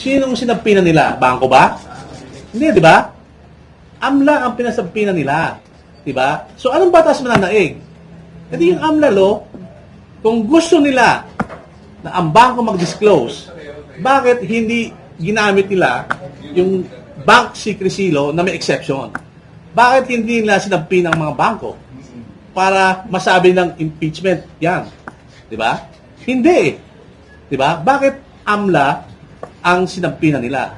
Sinong sinagpinan nila? Bangko ba? Hindi, di ba? AMLA ang pinasagpinan nila. Di ba? So, anong batas mananaig? E di yung AMLA law, kung gusto nila na ang bangko mag-disclose, bakit hindi ginamit nila yung bank secrecy law na may exception? Bakit hindi nila sinagpin ang mga bangko para masabi ng impeachment? Yan. Di ba? Hindi. Di ba? Bakit AMLA ang sinagpina nila?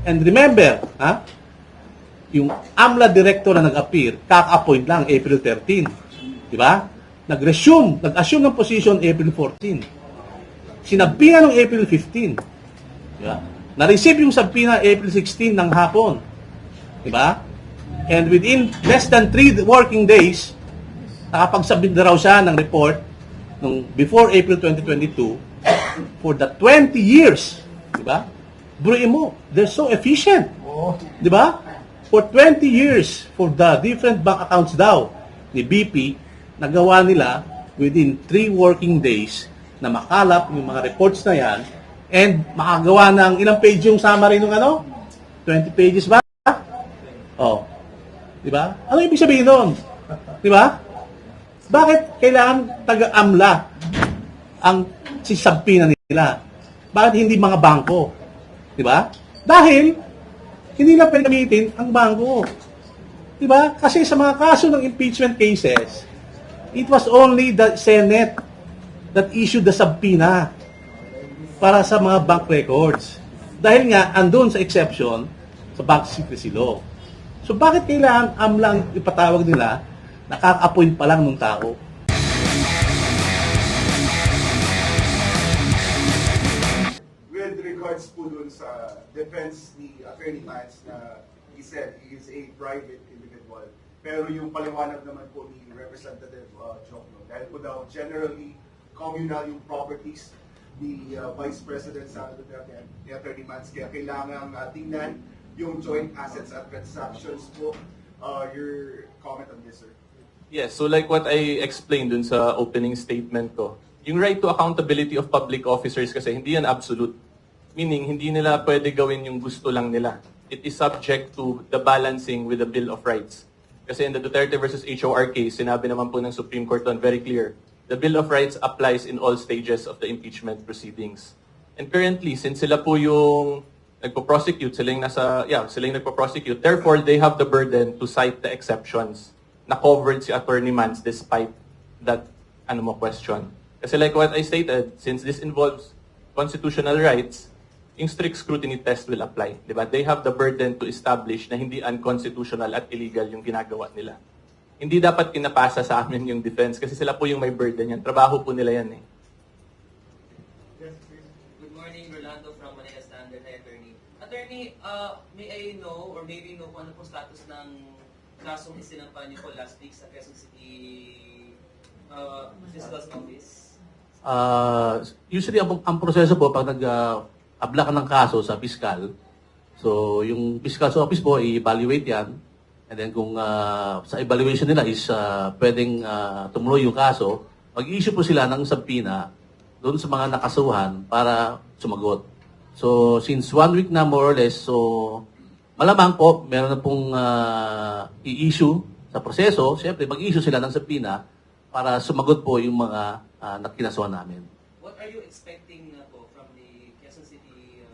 And remember, yung AMLA director na nag-appear, kaka-appoint lang April 13. Di ba? Nag-assume ng position April 14. Sinagpina ng April 15. Di ba? Na-receive yung sabpina April 16 ng hapon. Di ba? And within less than 3 working days, nakapag-submit na raw siya ng report nung before April 2022 for the 20 years. Di ba? Buruin mo, they're so efficient. Di ba? For 20 years, for the different bank accounts daw ni BP, nagawa nila within 3 working days na makalap yung mga reports na yan and makagawa ng ilang page yung summary ng 20 pages ba? Oh. Di ba? Ano ibig sabihin nun? Di ba? Bakit kailangan taga-AMLA ang sisagpina nila? Bakit hindi mga bangko? Di ba? Dahil hindi na pwede gamitin ang bangko. Di ba? Kasi sa mga kaso ng impeachment cases, it was only the Senate that issued the subpoena para sa mga bank records. Dahil nga, andun sa exception sa bank secrecy law. So bakit kailangan AMLA ang ipatawag nila, nakaka-appoint pa lang ng tao? With regards po dun sa defense ni Attorney Mans na he said he is a private individual. Pero yung paliwanag naman po ni Representative Jokno, dahil po daw generally communal yung properties ni Vice President Sara Duterte ni Attorney Mans. Kaya kailangan tingnan yung joint assets at transactions po. Your comment on this, sir? Yes, so like what I explained dun sa opening statement ko, yung right to accountability of public officers kasi hindi yan absolute. Meaning, hindi nila pwede gawin yung gusto lang nila. It is subject to the balancing with the Bill of Rights. Kasi in the Duterte versus HOR case, sinabi naman po ng Supreme Court doon very clear, the Bill of Rights applies in all stages of the impeachment proceedings. And currently, since sila po yung nagpo-prosecute, sila yung nagpo-prosecute, therefore, they have the burden to cite the exceptions na covered si Attorney Mans despite that question. Kasi like what I stated, since this involves constitutional rights, yung strict scrutiny test will apply. Diba? They have the burden to establish na hindi unconstitutional at illegal yung ginagawa nila. Hindi dapat pinapasa sa amin yung defense kasi sila po yung may burden yan. Trabaho po nila yan eh. Good morning, Rolando from Manila Standard. Hi, Attorney. Attorney, may I know or maybe know kung ano po status ng kasong isinampa niyo po last week sa Quezon City Fiscal's Office? Usually, ang proseso po, pag nag-abla ka ng kaso sa fiscal, so yung fiscal's office po, i-evaluate yan. And then kung sa evaluation nila is pwedeng tumuloy yung kaso, mag-issue po sila ng subpoena doon sa mga nakasuhan para sumagot. So, since 1 week na more or less, so malamang po, meron na pong i-issue sa proseso. Siyempre, mag-issue sila ng subpoena para sumagot po yung mga nakinasuhan namin. What are you expecting po from the Quezon City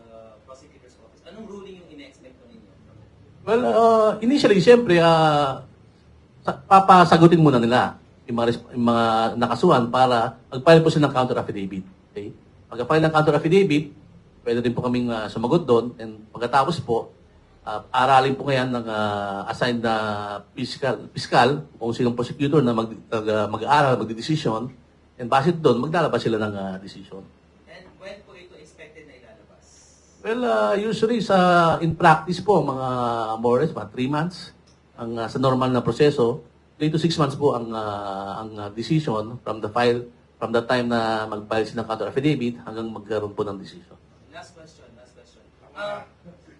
Prosecutor's Office? Anong ruling yung ina-expect po ninyo? Well, initially, siyempre, papasagutin muna nila yung mga nakasuhan para mag-file po sila ng counter affidavit. Okay? Pag-file ng counter affidavit, pwede din po kaming sumagot doon. And pagkatapos po, aralin po ngayon ng assigned na fiscal kung sinong prosecutor na mag-aaral, magdidesisyon. And base doon, maglalabas sila ng decision. And when po ito expected na ilalabas? Well, usually in practice po, mga more or less, mga 3 months. Sa normal na proseso, 3 to 6 months po ang decision from the time na mag-file sila ng counter affidavit hanggang magkaroon po ng decision. Last question.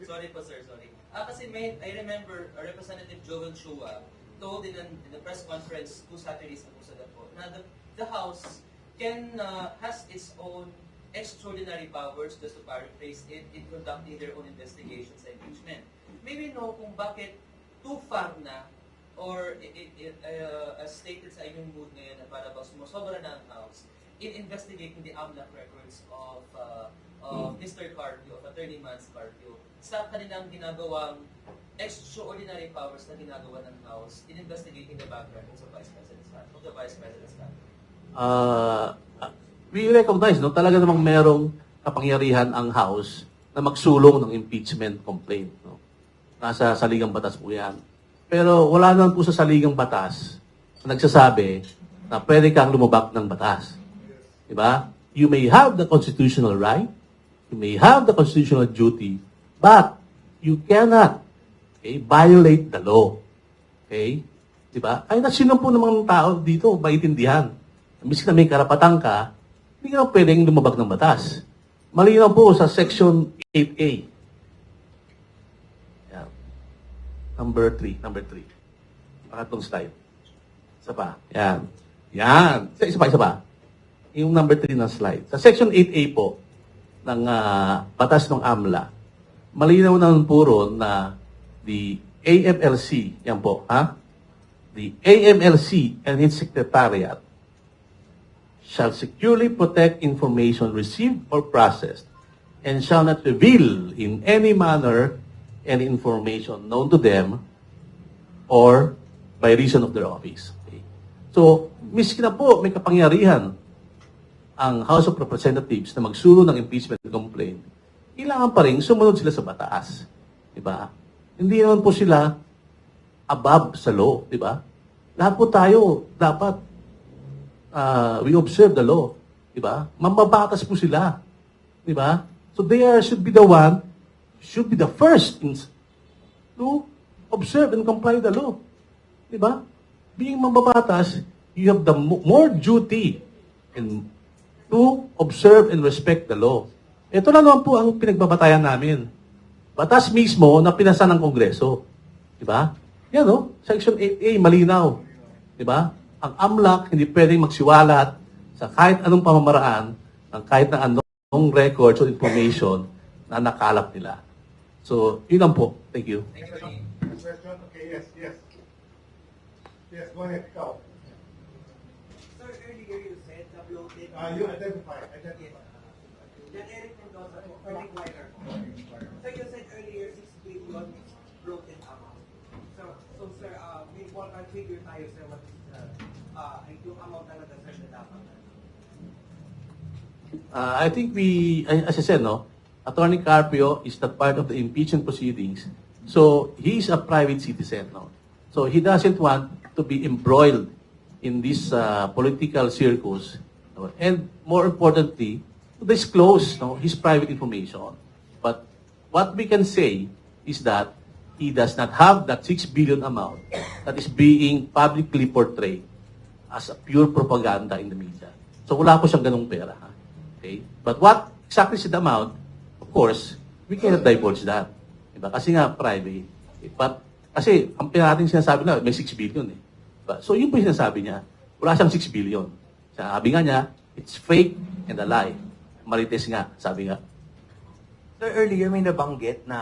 Sorry po, sir, sorry. Kasi I remember Representative Joel Chua told in the press conference 2 Saturdays ago sa po na the House has its own extraordinary powers, just to paraphrase it, in conducting their own investigations sa impeachment. Maybe know kung bakit too far na or as stated sa inyong mood ngayon na para bang sumusobra na ang House in investigating the AMLAC records of Mr. Carpio, of Attorney Mans Carpio, sa kanilang ginagawang extraordinary powers na ginagawa ng House in investigating the bank records of the Vice President's family. We recognize, no, talaga namang merong kapangyarihan ang House na magsulong ng impeachment complaint. No? Nasa saligang batas po yan. Pero wala naman po sa saligang batas na nagsasabi na pwede kang lumabag ng batas. Diba? You may have the constitutional right, you may have the constitutional duty, but you cannot violate the law. Okay? Diba? Ay na sino po namang tao dito maintindihan. Miski na may karapatan ka, hindi ka pwedeng lumabag ng batas. Malinaw po sa Section 8A. Yan. Number 3. Pangatlong slide. Isa pa. Yan. Yan. Isa pa. Yung number 3 na slide. Sa Section 8A po ng batas ng AMLA, malinaw naman po ron na the AMLC, yan po, the AMLC and its secretariat shall securely protect information received or processed and shall not reveal in any manner any information known to them or by reason of their office. Okay? So, miski na po may kapangyarihan ang House of Representatives na magsulo ng impeachment complaint, kailangan pa rin sumunod sila sa batas. Diba? Hindi naman po sila above sa law. Diba? Lahat po tayo dapat we observe the law. Diba? Mambabatas po sila. Diba? So they should be the first to observe and comply with the law. Diba? Being mambabatas, you have the more duty and to observe and respect the law. Ito na naman po ang pinagbabatayan namin. Batas mismo na pinasa ng Kongreso. Diba? Yan o, Section 8A, malinaw. Diba? Ang AMLAC hindi pwedeng magsiwalat sa kahit anong pamamaraan ng kahit na anong records or information na nakalap nila. So, yun lang po. Thank you. Thank you, Attorney. Question? Okay, yes. Yes, go ahead, ikaw. Sir, earlier you said the bloated... You identify. That Eric Mendoza for inquirer. So you said earlier 6 billion bloated amount. So sir, may ballpark figure tayo sir, what is yung amount talaga sir na dapat? I think as I said, no, Attorney Carpio is not part of the impeachment proceedings. So, he is a private citizen. No? So, he doesn't want to be embroiled in this political circus. No? And more importantly, to disclose his private information. But what we can say is that he does not have that 6 billion amount that is being publicly portrayed as a pure propaganda in the media. So, wala po siyang ganung pera. Ha? Okay? But what exactly is the amount, of course, we cannot divulge that. Diba? Kasi nga, private. But, kasi, ang pinating sinasabi na, may 6 billion eh. Diba? So, yun po yung sinasabi niya. Wala siyang 6 billion. Sabi nga niya, it's fake and a lie. Marites nga, sabi nga. Sir, earlier may nabanggit na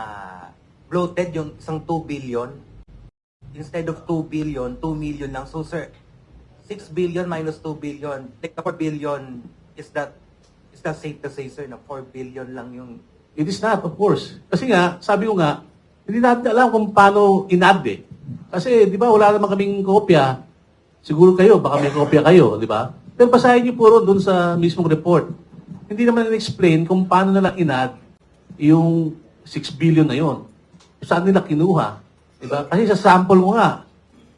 bloated yung isang 2 billion. Instead of 2 billion, 2 million lang. So, sir, 6 billion minus 2 billion, like the 4 billion, is that safe to say, sir, na 4 billion lang yung... It is not, of course. Kasi nga, sabi ko nga, hindi natin alam kung paano in-add eh. Kasi, di ba, wala naman kaming kopya. Siguro kayo, baka may kopya kayo, di ba? Pero basahin niyo puro dun sa mismong report. Hindi naman in-explain kung paano nila in-add yung 6 billion na yon. Saan nila kinuha. Di ba? Kasi sa sample mo nga,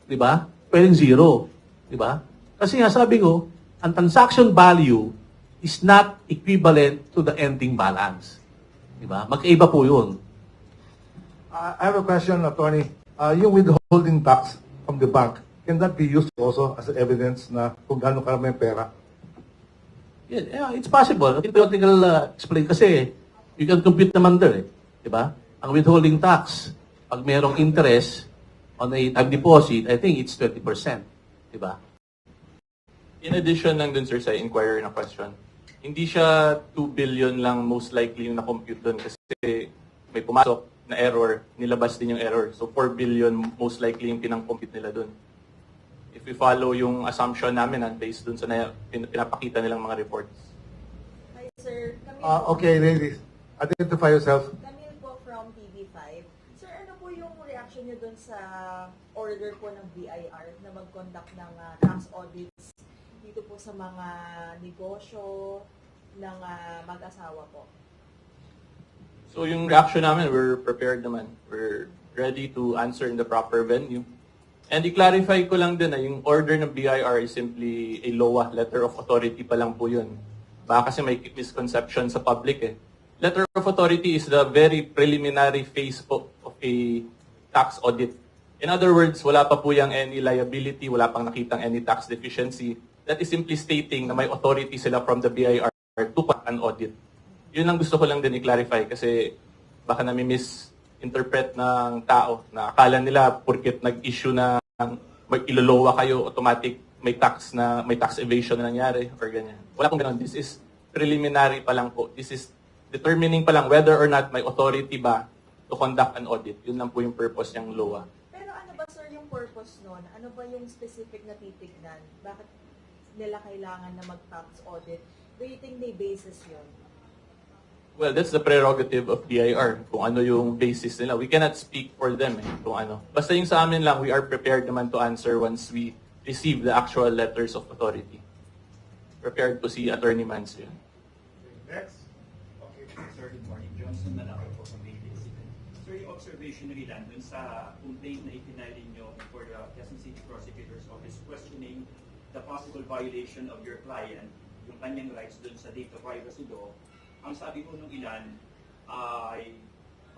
di ba? Pwedeng zero. Di ba? Kasi nga, sabi ko, ang transaction value is not equivalent to the ending balance. Diba? Magkaiba po yun. I have a question, Attorney. Yung withholding tax from the bank, can that be used also as evidence na kung gaano karami yung pera? Yeah, it's possible. Theoretical explain kasi you can compute naman there. Diba? Ang withholding tax, pag merong interest on a time deposit, I think it's 20%. Diba? In addition lang dun, sir, sa inquirer na question, Hindi siya 2 billion lang most likely yung na-compute doon kasi may pumasok na error, nilabas din yung error. So 4 billion most likely yung pinang-compute nila doon. If we follow yung assumption namin based doon sa pinapakita nilang mga reports. Hi, sir. Okay, ladies, identify yourself. Camille po from TV5. Sir, ano po yung reaction niyo dun sa order po ng BIR na mag-conduct ng tax audits dito po sa mga negosyo ng mag-asawa po? So yung reaction namin, we're prepared naman. We're ready to answer in the proper venue. And i-clarify ko lang din na yung order ng BIR is simply a LOA, letter of authority pa lang po yun. Baka kasi may misconception sa public eh. Letter of authority is the very preliminary phase po of a tax audit. In other words, wala pa po yung any liability, wala pang nakitang any tax deficiency. That is simply stating na may authority sila from the BIR to conduct an audit. Yun ang gusto ko lang din i-clarify kasi baka nami-misinterpret ng tao na akala nila porket nag-issue na ilolowa kayo, automatic may tax evasion na nangyari or ganyan. Wala pong ganun. This is preliminary pa lang po. This is determining pa lang whether or not may authority ba to conduct an audit. Yun lang po yung purpose ng LOA. Pero ano ba, sir, yung purpose nun? Ano ba yung specific na titignan? Bakit nila kailangan na mag-tax audit? Do you think may basis yun? Well, that's the prerogative of BIR, kung ano yung basis nila. We cannot speak for them kung ano. Basta yung sa amin lang, we are prepared naman to answer once we receive the actual letters of authority. Prepared to see Attorney Mans yun. Next. Okay, sir, good morning. Johnson Manalo po from ABS. Sir, yung observation nyo ilan dun sa complaint na itinay ninyo for the Quezon City Prosecutor's Office questioning the possible violation of your client, yung kanyang rights dun sa data privacy law. Ang sabi po nung ilan ay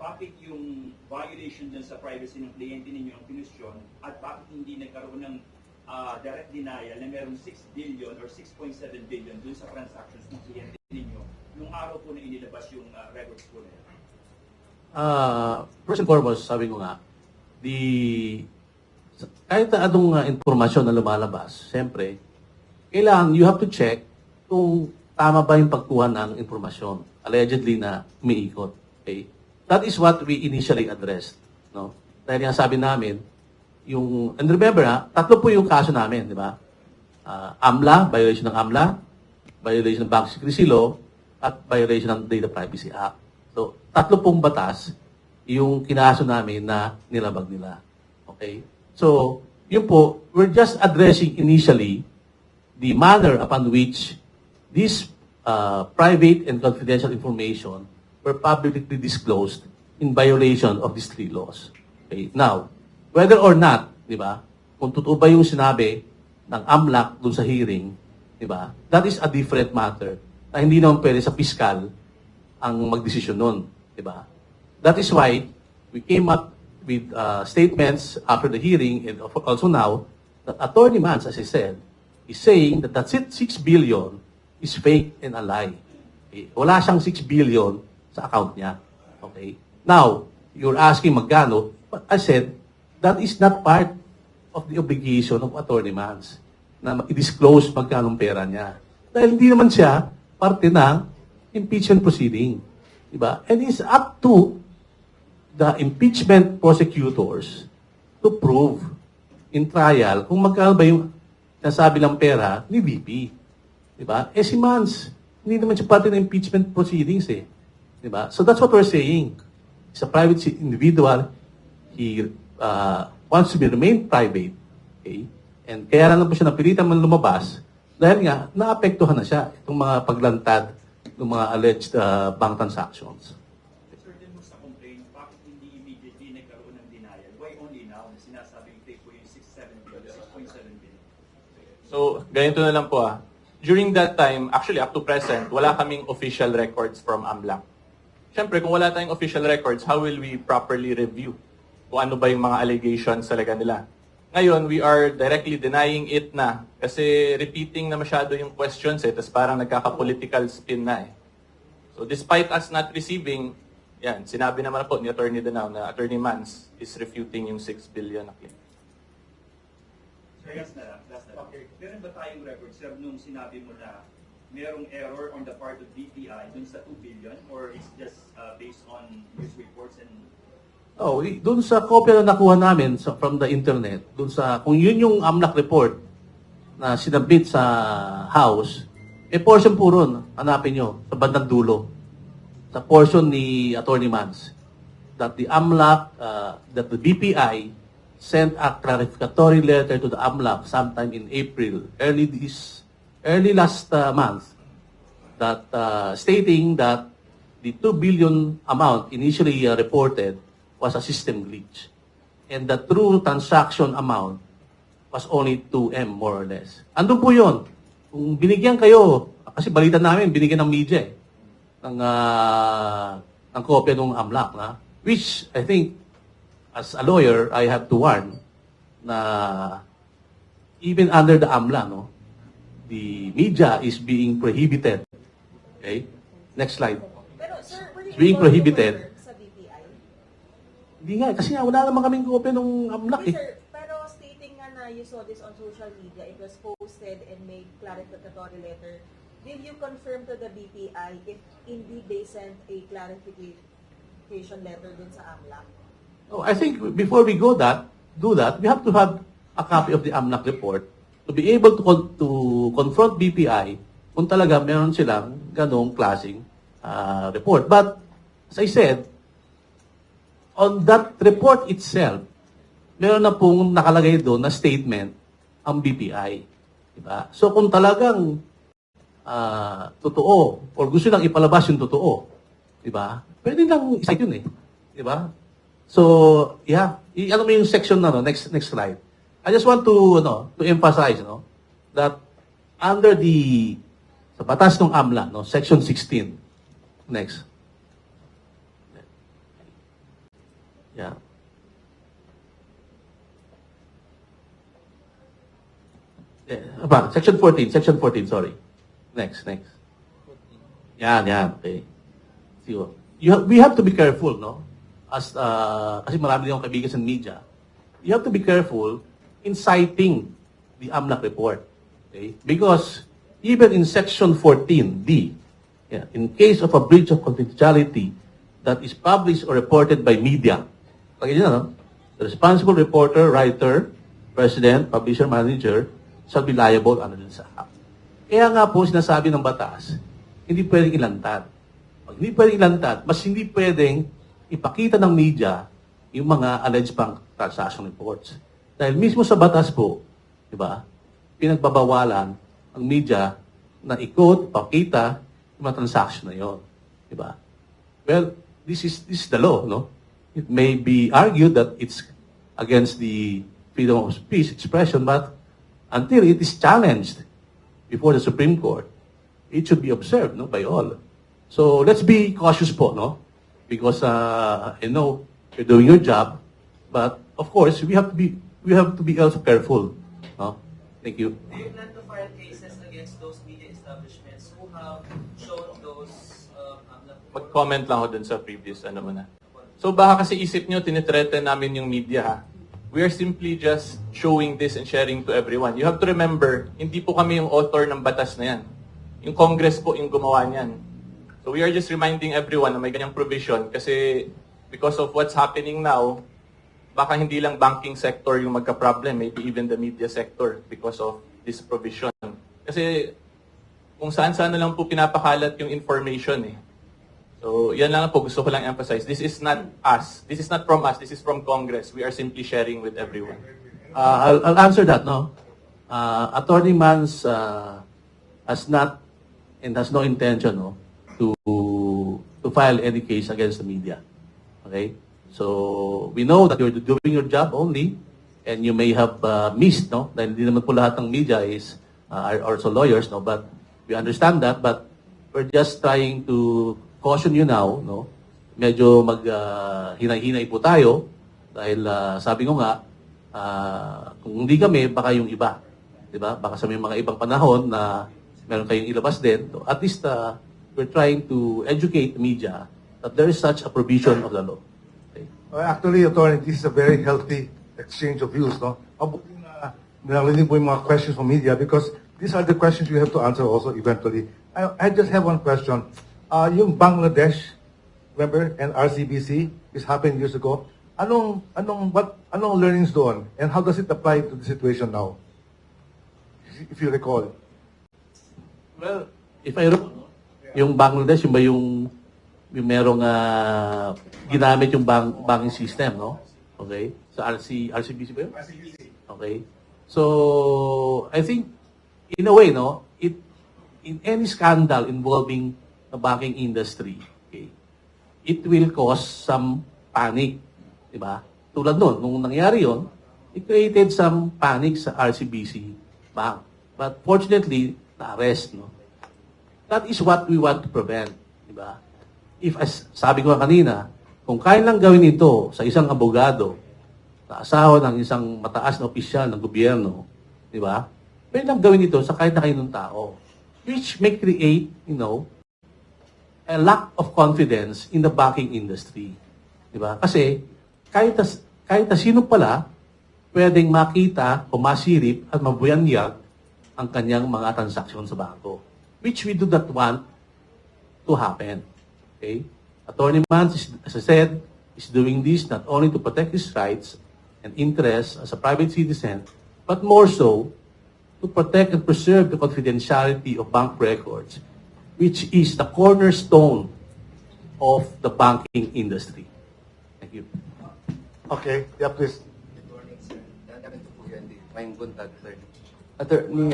bakit yung violation dun sa privacy ng kliyente ninyo ang kinusyon at bakit hindi nagkaroon ng direct denial na merong 6 billion or 6.7 billion dun sa transactions ng kliyente ninyo nung araw po na inilabas yung records po na yan? First and foremost, sabi ko nga, kahit na anong informasyon na lumalabas, siyempre, kailangan you have to check kung tama ba yung pagkuha ng informasyon allegedly na umiikot. Okay? That is what we initially addressed. No? Dahil nga sabi namin, and remember tatlo po yung kaso namin, di ba? AMLA, violation ng AMLA, violation ng Bank Secrecy Law, at violation ng Data Privacy Act. So, tatlo pong batas yung kinaso namin na nilabag nila. Okay? So, yun po, we're just addressing initially the manner upon which these private and confidential information were publicly disclosed in violation of these three laws. Okay? Now, whether or not, di ba, kung totoo ba yung sinabi ng AMLAC dun sa hearing, di ba, that is a different matter na hindi naman pwede sa piskal ang magdesisyon nun, di ba? That is why we came up with statements after the hearing and also now that Attorney Mans, as I said, is saying that 6 billion is fake and a lie. Okay? Wala siyang 6 billion sa account niya. Okay? Now, you're asking magkano, but I said, that is not part of the obligation of Attorney Mans na i-disclose magkano pera niya. Dahil hindi naman siya parte ng impeachment proceeding. Diba? And it's up to the impeachment prosecutors to prove in trial kung magkano ba yung nasabi ng pera ni VP. Diba? Eh si Mans, hindi naman siya parte ng impeachment proceedings eh. Diba? So that's what we're saying. He's a private individual. He wants to remain private. Okay? And kaya lang po siya napilitan man lumabas dahil nga, naapektuhan na siya itong mga paglantad ng mga alleged bank transactions. Sir, din mo sa complaint, bakit hindi immediately nagkaroon ng denial? Why only now? Sinasabing fake po yung 6.7 billion? So, ganito na lang po During that time, actually up to present, wala kaming official records from AMLAC. Siyempre, kung wala tayong official records, how will we properly review kung ano ba yung mga allegations talaga nila? Ngayon, we are directly denying it na kasi repeating na masyado yung questions tapos parang nagkaka-political spin na So despite us not receiving, yan, sinabi naman po ni Attorney Danao na Attorney Mans is refuting yung 6 billion na claim. Sir, last na lang. Okay. Meron ba tayong record, sir, nung sinabi mo na merong error on the part of BPI dun sa 2 billion or it's just based on news reports and Oh, doon sa kopya na nakuha namin from the internet, doon sa kung yun yung AMLAC report na sinabit sa House, portion po ron, hanapin nyo, sa bandang dulo. Sa portion ni Attorney Mans, that the AMLAC, that the BPI sent a clarificatory letter to the AMLAC sometime in April, early last month, that stating that the 2 billion amount initially reported was a system glitch. And the true transaction amount was only 2M more or less. Andun po yun. Kung binigyan kayo, kasi balita namin, binigyan ng media ng kopya ng AMLAC, na, which I think, as a lawyer, I have to warn na even under the AMLA, no, the media is being prohibited. Okay? Next slide. Pero sir, were you It's being able to prohibited. confirm sa BPI? Hindi nga, kasi nga wala naman kaming kopya ng AMLAC Hindi, eh. sir, pero stating nga na you saw this on social media, it was posted and made clarificatory letter. Did you confirm to the BPI if indeed they sent a clarification letter dun sa AMLAC? Oh, I think before we do that, we have to have a copy of the AMLAC report to be able to confront BPI kung talaga meron silang ganong klaseng report. But, as I said, on that report itself, meron na pong nakalagay doon na statement ang BPI. Diba? So, kung talagang totoo or gusto lang ipalabas yung totoo, diba? Pwede lang i-cite yun eh. Diba? So, yeah, alam mo yung section na, no? Next slide. I just want to emphasize, no, that under sa batas ng AMLA, no, section 16. Next. Yeah. Section 14, sorry. Next. Yan, okay. We have to be careful, no? Kasi marami din akong kaibigan sa media, you have to be careful in citing the AMLAC report. Okay? Because even in section 14D, in case of a breach of confidentiality that is published or reported by media, the responsible reporter, writer, president, publisher, manager shall be liable under this act. Kaya nga po sinasabi ng batas, hindi pwedeng ilantad. Pag hindi pwedeng ilantad, mas hindi pwedeng ipakita ng media yung mga alleged bank transaction reports. Dahil mismo sa batas po, di ba, pinagbabawalan ang media na i-quote, pakita yung mga transaction na yun. Di ba? Well, this is the law, no? It may be argued that it's against the freedom of speech, expression, but until it is challenged before the Supreme Court, it should be observed, no, by all. So, let's be cautious po, no? Because I know you're doing your job, but of course we have to be also careful. No? Thank you. Do you plan to file cases against those media establishments who have shown those Mag-comment lang ako dun sa previous muna. So baka kasi isip nyo, tinitreaten namin yung media ha. We are simply just showing this and sharing to everyone. You have to remember, hindi po kami yung author ng batas na yan. Yung Congress po yung gumawa niyan. So we are just reminding everyone na may ganyang provision kasi because of what's happening now, baka hindi lang banking sector yung magka-problem, maybe even the media sector because of this provision. Kasi kung saan-saan na lang po pinapakalat yung information eh. So yan lang po gusto ko lang emphasize. This is not us. This is not from us. This is from Congress. We are simply sharing with everyone. I'll answer that, no? Attorney Mans has not and has no intention, no, to file any case against the media. Okay? So, we know that you're doing your job only, and you may have missed, no? Dahil hindi naman po lahat ng media are also lawyers, no? But we understand that, but we're just trying to caution you now, no? Medyo hinay-hinay po tayo, dahil sabi ko nga, kung hindi kami, baka yung iba. Diba? Baka sa may mga ibang panahon na meron kayong ilabas din. So, at least, we're trying to educate the media that there is such a provision of the law. Okay. Actually, Attorney, this is a very healthy exchange of views, no? Mabuti na narinig po yung mga questions from media because these are the questions we have to answer also eventually I just have one question. Yung Bangladesh, remember, and RCBC, this happened years ago. Anong learnings doon? And how does it apply to the situation now? If you recall. Well, if I recall, yung Bangladesh, yung ba yung merong ginamit yung banking system, no? Okay? Sa RCBC ba yun? Okay. So, I think, in a way, no, in any scandal involving the banking industry, okay, it will cause some panic, di ba? Tulad nun, nung nangyari yon, it created some panic sa RCBC Bank. But fortunately, na-arrest, no? That is what we want to prevent, di ba? If, as sabi ko kanina, kung kaya lang gawin ito sa isang abogado, sa asawa ng isang mataas na opisyal ng gobyerno, di ba? Pwede lang gawin ito sa kahit na kaninong tao, which may create, a lack of confidence in the banking industry. Di ba? Kasi kahit na sino pala pwedeng makita o masirip at mabuyanyag ang kanyang mga transaksyon sa bangko, which we do not want to happen. Okay? Attorney Mans, as I said, is doing this not only to protect his rights and interests as a private citizen, but more so to protect and preserve the confidentiality of bank records, which is the cornerstone of the banking industry. Thank you. Okay, yeah, please. Good morning, sir. Ganito po UNTV. May buntag, sir. Attorney,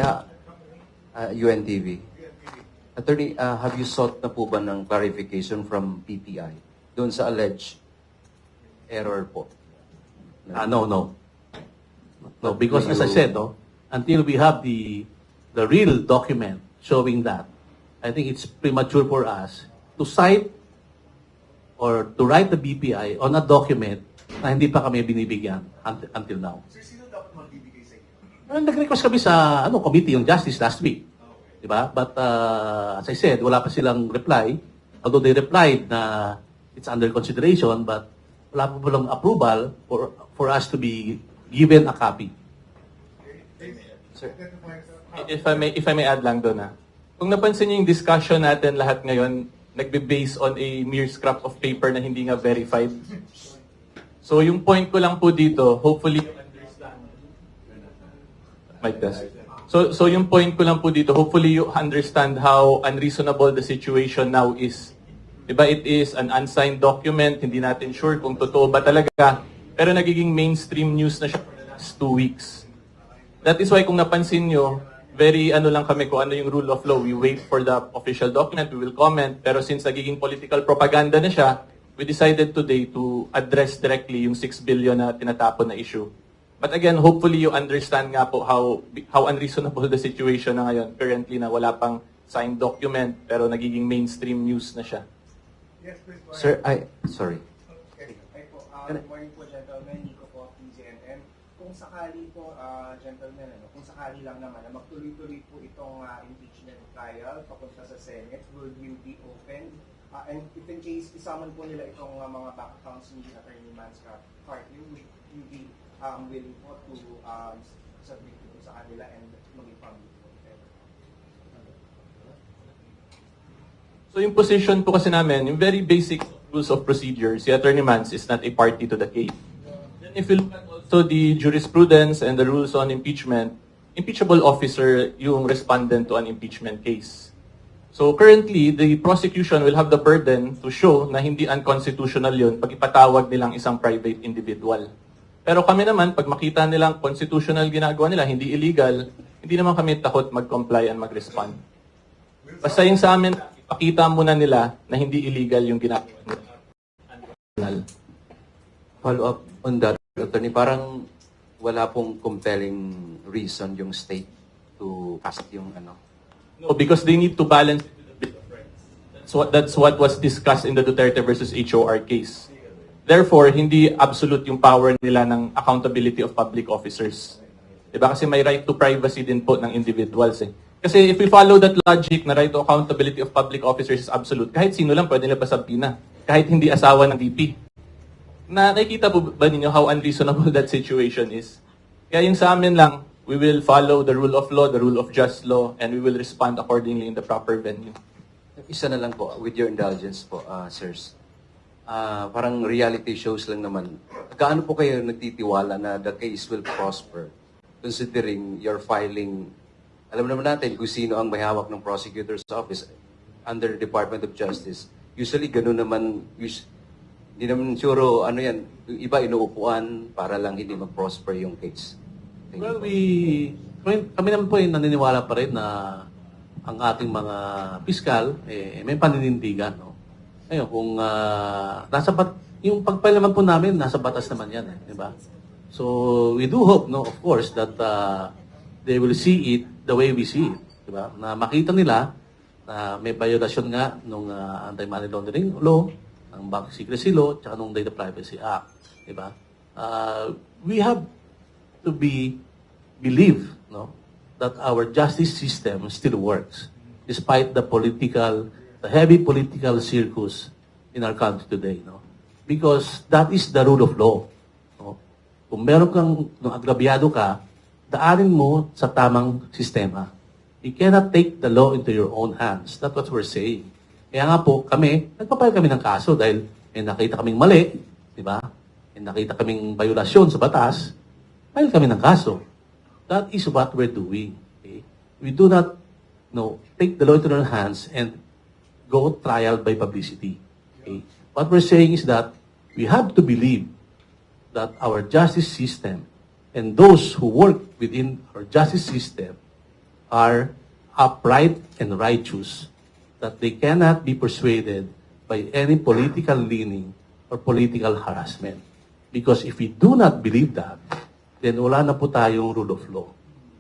UNTV. Attorney, have you sought na po ba ng clarification from PPI doon sa alleged error po? No. No, because as I said, no, until we have the real document showing that, I think it's premature for us to cite or to write the BPI on a document na hindi pa kami binibigyan until now. Sir, sino dapat magbibigay sa inyo? Well, nag-request kami sa Committee on Justice last week. Diba? But as I said, wala pa silang reply. Although they replied na it's under consideration, but wala pa palang approval for us to be given a copy. Sir, If I may add lang doon, kung napansin niyo yung discussion natin lahat ngayon, nagbe-base on a mere scrap of paper na hindi nga verified. So yung point ko lang po dito, hopefully you understand. Mic test. So yung point ko lang po dito, hopefully you understand how unreasonable the situation now is. Diba, it is an unsigned document, hindi natin sure kung totoo ba talaga, pero nagiging mainstream news na siya for the last 2 weeks. That is why kung napansin nyo, very lang kami kung ano yung rule of law. We wait for the official document, we will comment, pero since nagiging political propaganda na siya, we decided today to address directly yung 6 billion na tinatapon na issue. But again, hopefully you understand nga po how unreasonable the situation na ngayon currently na wala pang signed document pero nagiging mainstream news na siya. Yes, please. Go ahead. sir, sorry. Okay. Ay po, good morning po, gentlemen. Nico po, PGNM. Kung sakali po, gentlemen, kung sakali lang naman na magtuloy-tuloy po itong impeachment trial papunta sa Senate, will you be open? And if in case isaman po nila itong mga bank accounts ni Attorney Manska party, will you be willing po to submit po sa kanila and maging public po? So yung position po kasi namin, yung very basic rules of procedure, si Attorney Mans is not a party to the case. Then if you look at also the jurisprudence and the rules on impeachment, impeachable officer yung respondent to an impeachment case. So currently, the prosecution will have the burden to show na hindi unconstitutional yun pag ipatawag nilang isang private individual. Pero kami naman, pag makita nilang constitutional ginagawa nila, hindi illegal, hindi naman kami takot mag-comply and mag-respond. Basta yung sa amin, ipakita muna nila na hindi illegal yung ginagawa nila. Follow up on that, Attorney, parang wala pong compelling reason yung state to pass yung No, because they need to balance it with the Bill of Rights. That's what was discussed in the Duterte versus HOR case. Therefore, hindi absolute yung power nila ng accountability of public officers. Diba? Kasi may right to privacy din po ng individuals eh. Kasi if we follow that logic na right to accountability of public officers is absolute, kahit sino lang pwede nila pasabina. Kahit hindi asawa ng VP. Nakikita po ba ninyo how unreasonable that situation is? Kaya yung sa amin lang, we will follow the rule of law, the rule of just law, and we will respond accordingly in the proper venue. Isa na lang po, with your indulgence po, sirs. Parang reality shows lang naman. Gaano po kayo nagtitiwala na the case will prosper considering you're filing, alam naman natin kung sino ang may hawak ng prosecutor's office under the Department of Justice. Usually, ganun naman, hindi naman sure, ano yan, yung iba inuupuan para lang hindi mag-prosper yung case. Thank Well, you po. kami naman po ay naniniwala pa rin na ang ating mga piskal, may paninindigan, no? Ngayon, kung yung pagpile naman po namin, nasa batas naman yan, di ba? So, we do hope, no, of course, that they will see it the way we see it, di ba? Na makita nila na may violasyon nga nung Anti-Money Laundering Law, ng Bank Secrecy Law, tsaka nung Data Privacy Act, di ba? We have to believe, no, that our justice system still works despite the heavy political circus in our country today, no? Because that is the rule of law. No? Kung meron kang agrabyado ka, daanin mo sa tamang sistema. You cannot take the law into your own hands. That's what we're saying. Kaya nga po, nagpapayag kami ng kaso dahil may nakita kaming mali, di ba? May nakita kaming violasyon sa batas, file kami ng kaso. That is what we're doing. Okay? We do not take the law into our hands and go trial by publicity. Okay? What we're saying is that we have to believe that our justice system and those who work within our justice system are upright and righteous, that they cannot be persuaded by any political leaning or political harassment. Because if we do not believe that, then wala na po tayong rule of law.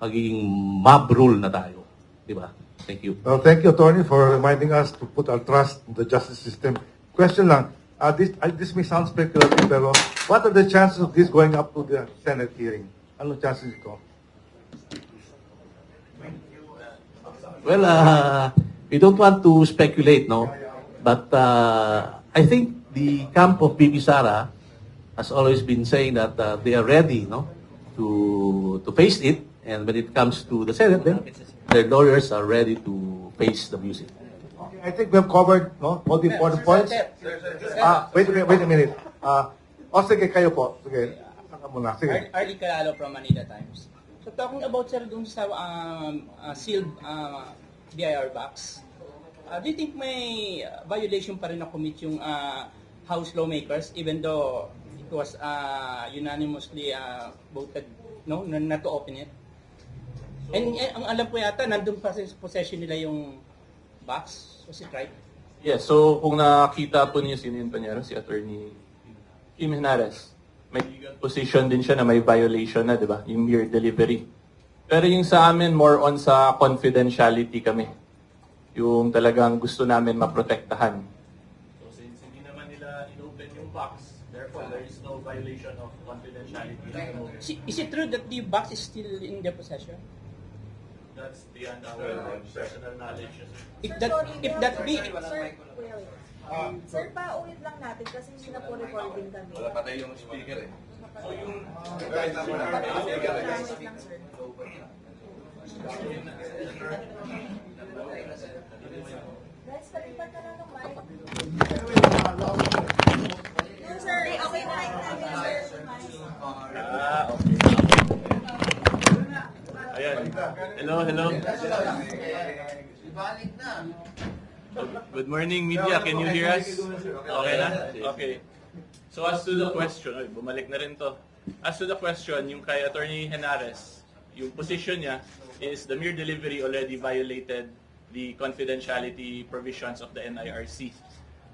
Magiging mob rule na tayo. Di ba? Thank you. Well, thank you, Attorney, for reminding us to put our trust in the justice system. Question lang, this may sound speculative, pero what are the chances of this going up to the Senate hearing? Anong chances ito? Well, we don't want to speculate, no? But I think the camp of Bibi Sara has always been saying that they are ready, no, to face it. And when it comes to the Senate, then their lawyers are ready to face the music. I think we have covered all the important points. Wait a minute. Sige, kayo po. Sige, saka muna. Sige. Arlie Calalo from Manila Times. So talking about sir dun sa sealed BIR box, do you think may violation pa rin na commit yung House lawmakers even though it was unanimously voted not to open it? And ang alam ko yata, nandun pa sa possession nila yung box. Was it right? Yes, so kung nakita po niyo sino yung panyero, si Attorney Kim Henares, may legal position din siya na may violation na, di ba? Yung mere delivery. Pero yung sa amin, more on sa confidentiality kami. Yung talagang gusto namin maprotektahan. So since hindi naman nila in-open yung box, therefore there is no violation of confidentiality. Is it true that the box is still in their possession? That's beyond our personal knowledge. If that be... Sir, paulit lang natin kasi hindi na po recording kami. Wala pa tayong speaker eh. So yung... Wait lang, sir. Guys, palipat ka na ng mic. No, sir. Okay na mic namin, sir. Okay. Ayan. Hello. Good morning, media. Can you hear us? Okay na? Okay. So as to the question, bumalik na rin to. As to the question, yung kay Attorney Henares, yung position niya is the mere delivery already violated the confidentiality provisions of the NIRC.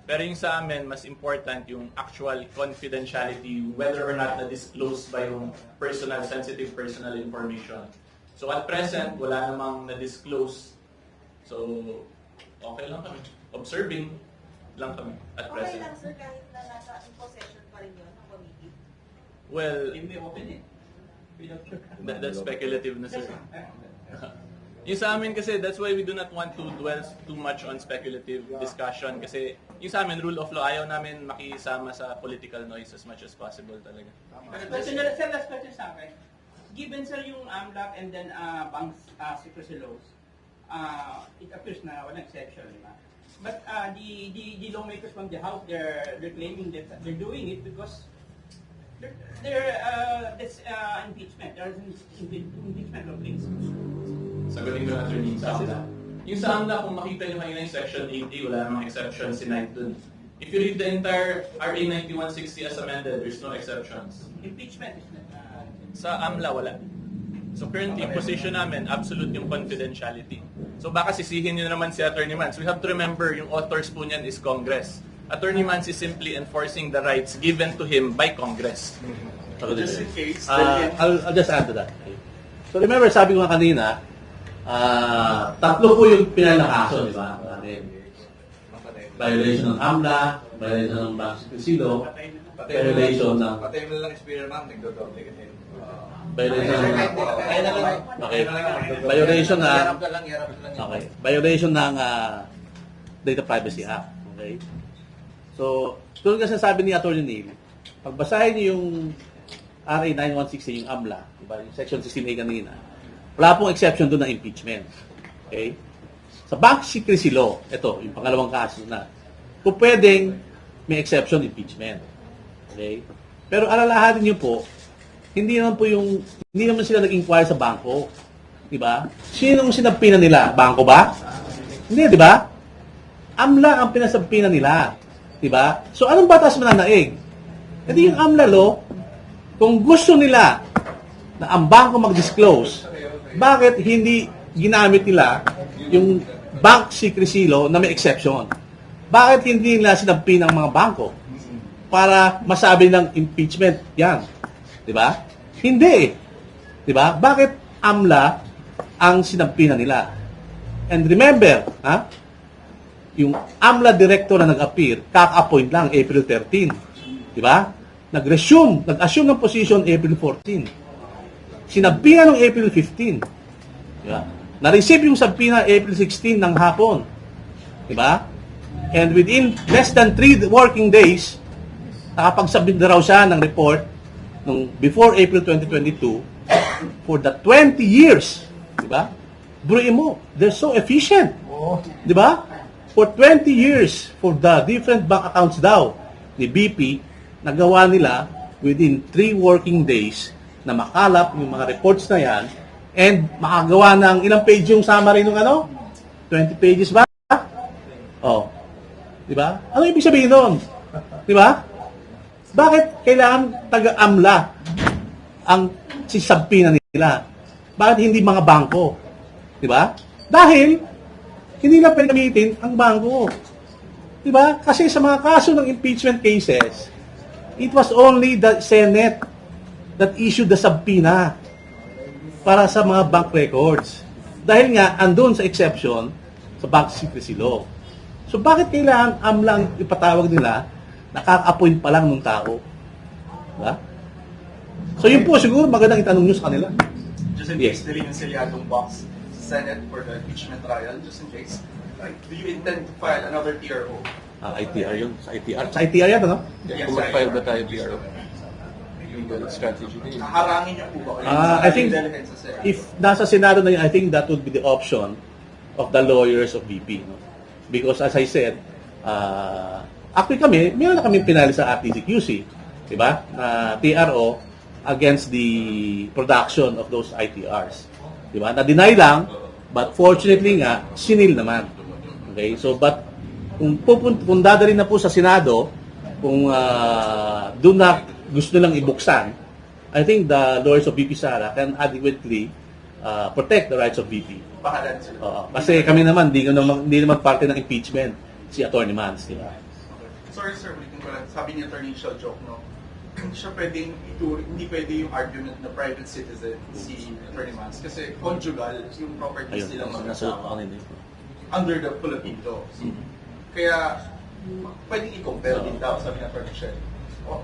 Pero yung sa amin, mas important yung actual confidentiality, whether or not na-disclose by yung sensitive personal information. So at present, wala namang na-disclose. So, okay lang kami. Observing lang kami at Okay present. lang, sir, kahit na nasa possession pa rin yun ng committee. Well, If they open it. that's speculative na sir. Yung sa amin kasi, that's why we do not want to dwell too much on speculative discussion kasi yung sa amin, rule of law, ayaw namin makisama sa political noise as much as possible talaga. Question na, sir, last question sa akin. given sir yung AMLAC and then bank secrecy laws, it appears na walang exception, di ba? But the lawmakers from the House, they're claiming that they're doing it because that's impeachment. There's impeachment of things. Sagutin ko na attorney sa AMLA. Yung sa AMLA, kung makita nyo kanina yung section 80, wala namang exception sinayad dun. If you read the entire RA 9160 as amended, there's no exceptions. Impeachment is not. Sa AMLA, wala. So currently, position namin, absolute yung confidentiality. So baka sisihin nyo naman si Attorney Mans. We have to remember, yung authors po niyan is Congress. Attorney Mans is simply enforcing the rights given to him by Congress. Just in case, I'll just add to that. Okay? So remember, sabi ko nga kanina, tatlo po yung pinal na kaso, di ba? Violation ng AMLA, violation ng Bank Secrecy Law, violation ng... Patay mo lang experience ma'am, nagdodoble kasi. Violation ng... Okay. Violation ng... Yarap na lang. Okay. Violation ng Data Privacy Act. Okay? So, tulad kasi sabi ni Atty. Neil, pagbasahin niyo yung RA 9160, yung AMLA, diba? Yung Section 16A kanina, wala pong exception doon na impeachment. Okay? Sa Bank Secrecy Law, ito, yung pangalawang kaso na, kung pwedeng may exception, impeachment. Okay? Pero alalahanin niyo po, hindi naman sila nag-inquire sa bangko. Di ba? Sinong sinagpinan nila? Bangko ba? Hindi, di ba? AMLA ang pinasagpinan nila. Di ba? So, anong batas mananaig? Hindi yung AMLA law, kung gusto nila na ang bangko mag-disclose, bakit hindi ginamit nila yung bank secrecy law na may exception? Bakit hindi nila sinagpin ang mga bangko para masabi ng impeachment yan? Di ba? Hindi. Di ba? Bakit AMLA ang sinagpinan nila? And remember, yung AMLA director na nag-appear, kaka-appoint lang April 13. Di ba? Nag-assume ng position April 14. Sinagpinan ng April 15. Di ba? Na-receive yung sabpina April 16 ng hapon. Di ba? And within less than 3 working days, nakapag-submit na raw siya ng report nung before April 2022 for the 20 years. Di ba? Buruin mo, they're so efficient. Di ba? For 20 years, for the different bank accounts daw ni BP, nagawa nila within 3 working days na makalap yung mga reports na yan and makagawa ng ilang page yung summary ng 20 pages ba? Oh. Di ba? Ano ibig sabihin doon? Di ba? Bakit kailangan taga-AMLA ang sisabpina nila? Bakit hindi mga bangko? Di ba? Dahil hindi na pwede gamitin ang bangko. Di ba? Kasi sa mga kaso ng impeachment cases, it was only the Senate that issued the subpoena para sa mga bank records. Dahil nga, andun sa exception sa bank secrecy law. So, bakit kailangan AMLA ang ipatawag nila, nakaka-appoint pa lang ng tao? Diba? So, yun po, siguro magandang itanong nyo sa kanila. Just in case, nilin yung selyadong box sa Senate for the impeachment trial, just in case, do you intend to file another TRO? ITR yun. Sa ITR. Sa ITR yan, ano? Yes, Mag-file ba tayo TRO? Legal strategy. Haharangin niyo po ba? I think Delegate sa Senate. if nasa Senado na yun, I think that would be the option of the lawyers of BP. No? Because as I said, actually kami, meron na kami pinali sa RTCQC, di ba? Na TRO against the production of those ITRs. Di ba? Na-deny lang, but fortunately nga, sinil naman. Okay? So, but kung dadalhin na po sa Senado, kung doon na gusto lang ibuksan, I think the lawyers of BP Sara can adequately protect the rights of BP. Pahalan sila. Kasi kami naman, hindi naman parte ng impeachment si Atty. Mans. Diba? Sorry sir, ulitin ko lang. Sabi ni Attorney Michelle joke, no? Hindi siya pwedeng hindi pwede yung argument na private citizen si Attorney Mans kasi conjugal yung properties nilang mag-asawa under the Philippine laws. Kaya pwedeng i-compare din daw, sabi ni Attorney Michelle.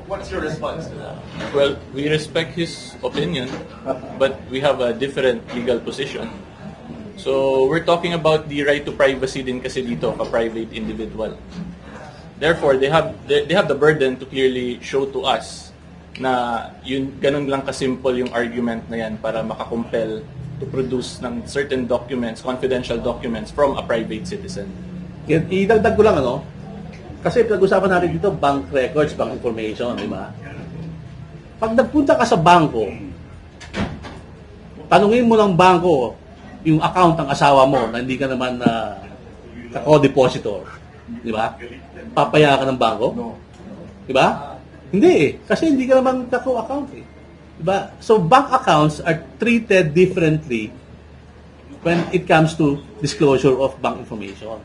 What's your response to that? Well, we respect his opinion, but we have a different legal position. So, we're talking about the right to privacy din kasi dito, a private individual. Therefore, they have the burden to clearly show to us na yun, ganun lang kasimple yung argument na yan para makakumpel to produce ng certain documents, confidential documents from a private citizen. Idagdag ko lang, kasi pinag-usapan natin dito, bank records, bank information, di ba? Pag nagpunta ka sa bangko, tanungin mo ng bangko yung account ng asawa mo na hindi ka naman co-depositor. Di ba? Papaya ka ng bangko? Di ba? Hindi eh. Kasi hindi ka naman co-account eh. Di ba? So, bank accounts are treated differently when it comes to disclosure of bank information.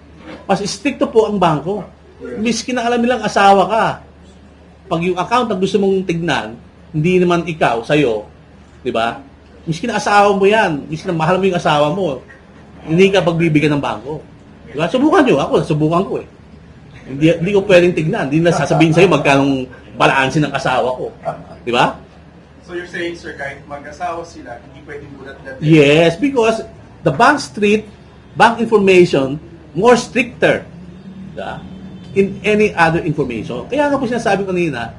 Mas stricto po ang bangko. Miski na alam nilang asawa ka. Pag yung account na gusto mong tignan, hindi naman ikaw, sa'yo. Di ba? Miski na asawa mo yan. Miski na mahal mo yung asawa mo. Hindi ka pagbibigyan ng bangko. Di ba? Subukan nyo. Ako, subukan ko eh. Hindi ko pwedeng tignan. Hindi na sasabihin sa'yo magkanong balansin ng asawa ko. Di ba? So you're saying, sir, kahit mag-asawa sila, hindi pwedeng bulat-bulat? Yes, because the bank street, bank information, more stricter in any other information. Kaya nga po sinasabi ko kanina,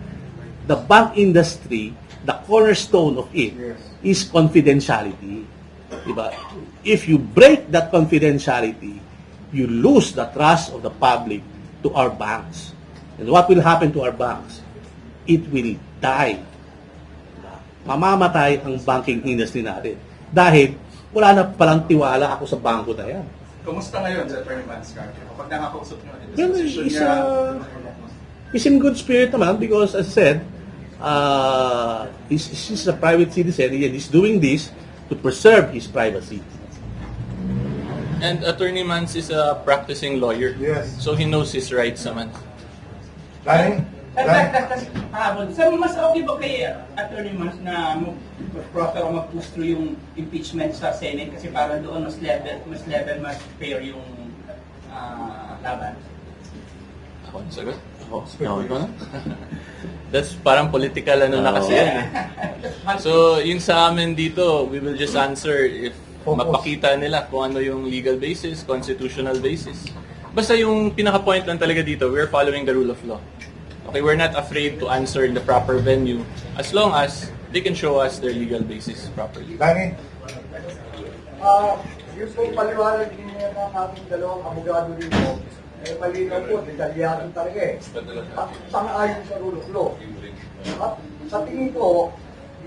the bank industry, the cornerstone of it is confidentiality. Diba? If you break that confidentiality, you lose the trust of the public to our banks. And what will happen to our banks? It will die. Mamamatay ang banking industry natin. Dahil wala na palang tiwala ako sa bangko na yan. Kumusta ngayon sa Attorney Manscarte? Kapag nakakausap nyo, Well, he's in good spirit naman because, as I said, he's a private citizen and he's doing this to preserve his privacy. And Attorney Mans is a practicing lawyer. Yes. So he knows his rights naman. Danny? Sabi, mas okay ba kay Attorney Mans na proper o mag-push through yung impeachment sa Senate kasi para doon mas fair yung laban? Ako ang sagot? Ako na? That's parang political na kasi yan. So, yung sa amin dito, we will just answer if mapakita nila kung ano yung legal basis, constitutional basis. Basta yung pinaka-point lang talaga dito, we're following the rule of law. Okay, we're not afraid to answer in the proper venue as long as they can show us their legal basis properly. Danny? Yung pong paliwanag din ng ating dalawang abogado dito, malinaw po, detalyado talaga eh. At sang-ayon sa rule of law. At sa tingin ko,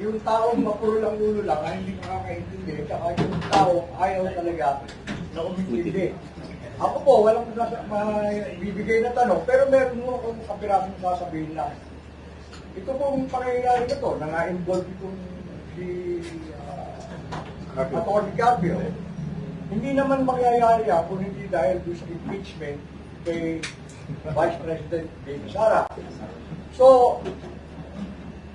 yung taong mapuro lang ulo lang ay hindi makakaintindi, tsaka yung tao ayaw talaga na umintindi. Ako po, walang bibigay na tanong, pero meron mo akong kapirasong sasabihin lang. Ito pong pangyayari na to, na na-involve itong si Atty. Carpio. Hindi naman mangyayari yan kung hindi dahil doon sa impeachment kay Vice President Baby Sara. So,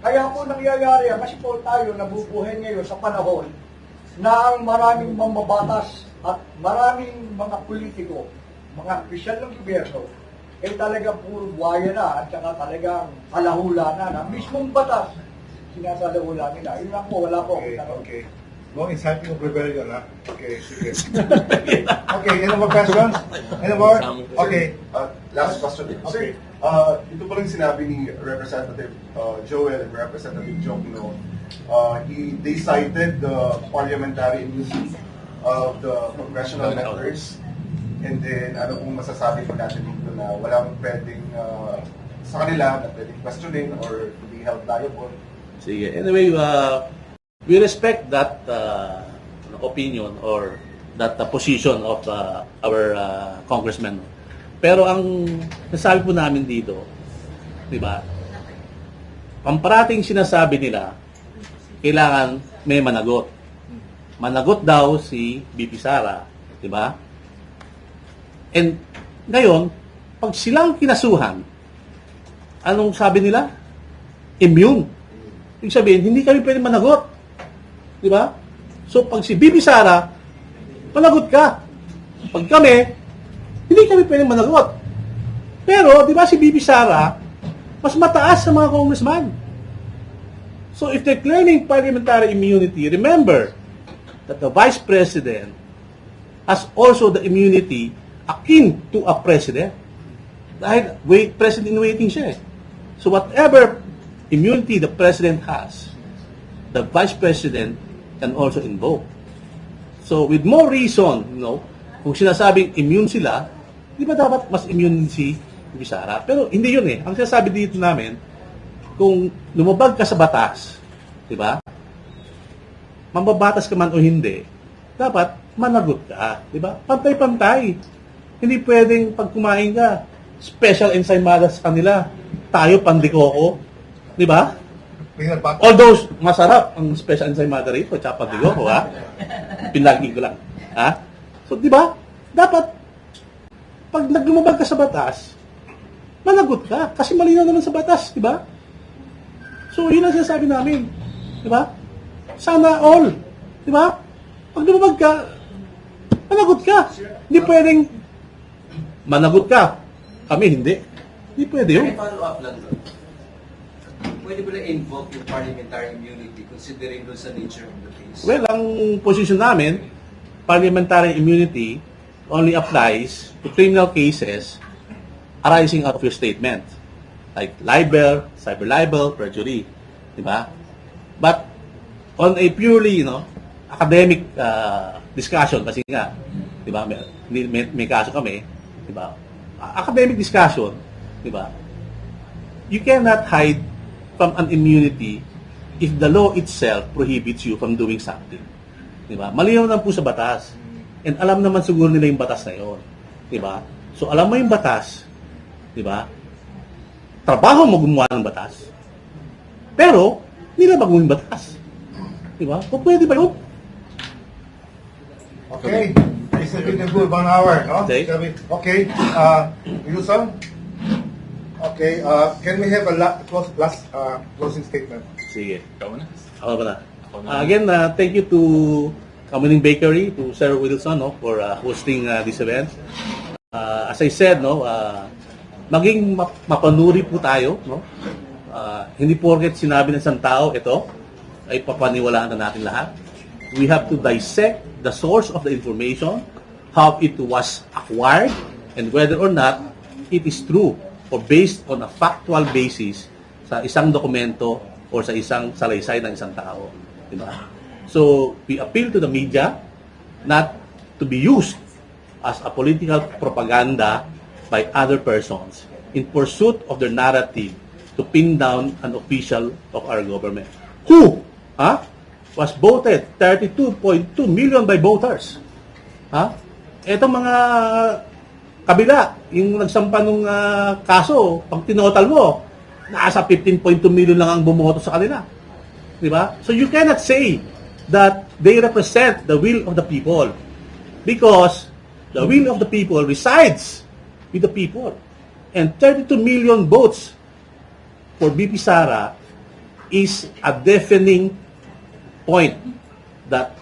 kaya po nangyayari yan kasi po tayo nabubuhay ngayon sa panahon na ang maraming mamabatas at maraming mga politiko, mga opisyal ng gobyerno, ay talagang puro buhaya na at saka talagang alahula na mismong batas sinasalahula nila. Yun lang po, wala po. Okay. No inciting of rebellion, ha? Okay, sige. Okay, any more questions? Any more? Okay. Last question. Okay. Ito pa rin sinabi ni Representative Joel and Representative Jokno. They cited the parliamentary immunity of the congressional members. And then, ano kung masasabi po natin dito na walang pwedeng sa kanila na pwedeng questioning or to be held liable. Sige. Anyway, we respect that opinion or that position of our congressman. Pero ang nasabi po namin dito, di ba, pamparating sinasabi nila, kailangan may managot. Managot daw si BP Sara, di ba? And ngayon, pag silang kinasuhan, anong sabi nila? Immune. Ibig sabihin, hindi kami pwede managot. Di ba? So, pag si BP Sara, managot ka. Pag kami, hindi kami pwede managot. Pero, di ba si BP Sara, mas mataas sa mga congressman. So, if they're claiming parliamentary immunity, remember that the Vice President has also the immunity akin to a President. Dahil President in waiting siya eh. So, whatever immunity the President has, the Vice President can also invoke. So with more reason, kung sinasabing immune sila, di ba dapat mas immune si VP Sara? Pero hindi yun eh. Ang sinasabi dito namin, kung lumabag ka sa batas, di ba? Mambabatas ka man o hindi, dapat managot ka, di ba? Pantay-pantay. Hindi pwedeng pag kumain ka, special ensaymada sa kanila, tayo pandikoko, di ba? Although masarap ang special ensaymada rito, tsaka pandikoko, ha? Pinlagi ko lang, ha? So, di ba? Dapat pag naglumabag ka sa batas, managot ka kasi malinaw naman sa batas, di ba? So, yun ang sinasabi namin, di ba? Sana all, di ba? Pag lumabag ka, managot ka. Hindi pwedeng managot ka. Kami hindi. Hindi pwede yun. May follow-up lang doon. Pwede ba na-invoke yung parliamentary immunity considering doon sa nature of the case? Well, ang position namin, parliamentary immunity only applies to criminal cases arising out of your statement. Like libel, cyber libel, perjury. Diba? But on a purely, academic discussion, kasi nga, diba, may kaso kami, diba? Academic discussion, diba? You cannot hide from an immunity if the law itself prohibits you from doing something. Diba? Malinaw lang po sa batas. And alam naman siguro nila yung batas na yun. Diba? So alam mo yung batas, diba? Trabaho mo gumawa ng batas. Pero, nilabag mo yung batas. Diba? O pwede ba yun? Okay. It's a bit good 1 hour, no? Okay. Okay. Wilson? Okay. Can we have a last closing statement? Sige. Ikaw na. Ako ba na? Ako na. Again, thank you to Kamuning Bakery, to Sir Wilson, for hosting this event. As I said, maging mapanuri po tayo, hindi porket sinabi ng isang tao ito ay papaniwalaan na natin lahat. We have to dissect the source of the information, how it was acquired, and whether or not it is true or based on a factual basis sa isang dokumento or sa isang salaysay ng isang tao. Diba? So, we appeal to the media not to be used as a political propaganda by other persons in pursuit of their narrative to pin down an official of our government. Who was voted 32.2 million by voters. Etong mga kabila, yung nagsampa ng kaso, pag tinotal mo, nasa 15.2 million lang ang bumoto sa kanila. Diba? So you cannot say that they represent the will of the people because the will of the people resides with the people. And 32 million votes for VP Sara is a deafening point that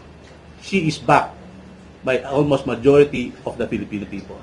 she is backed by almost majority of the Filipino people.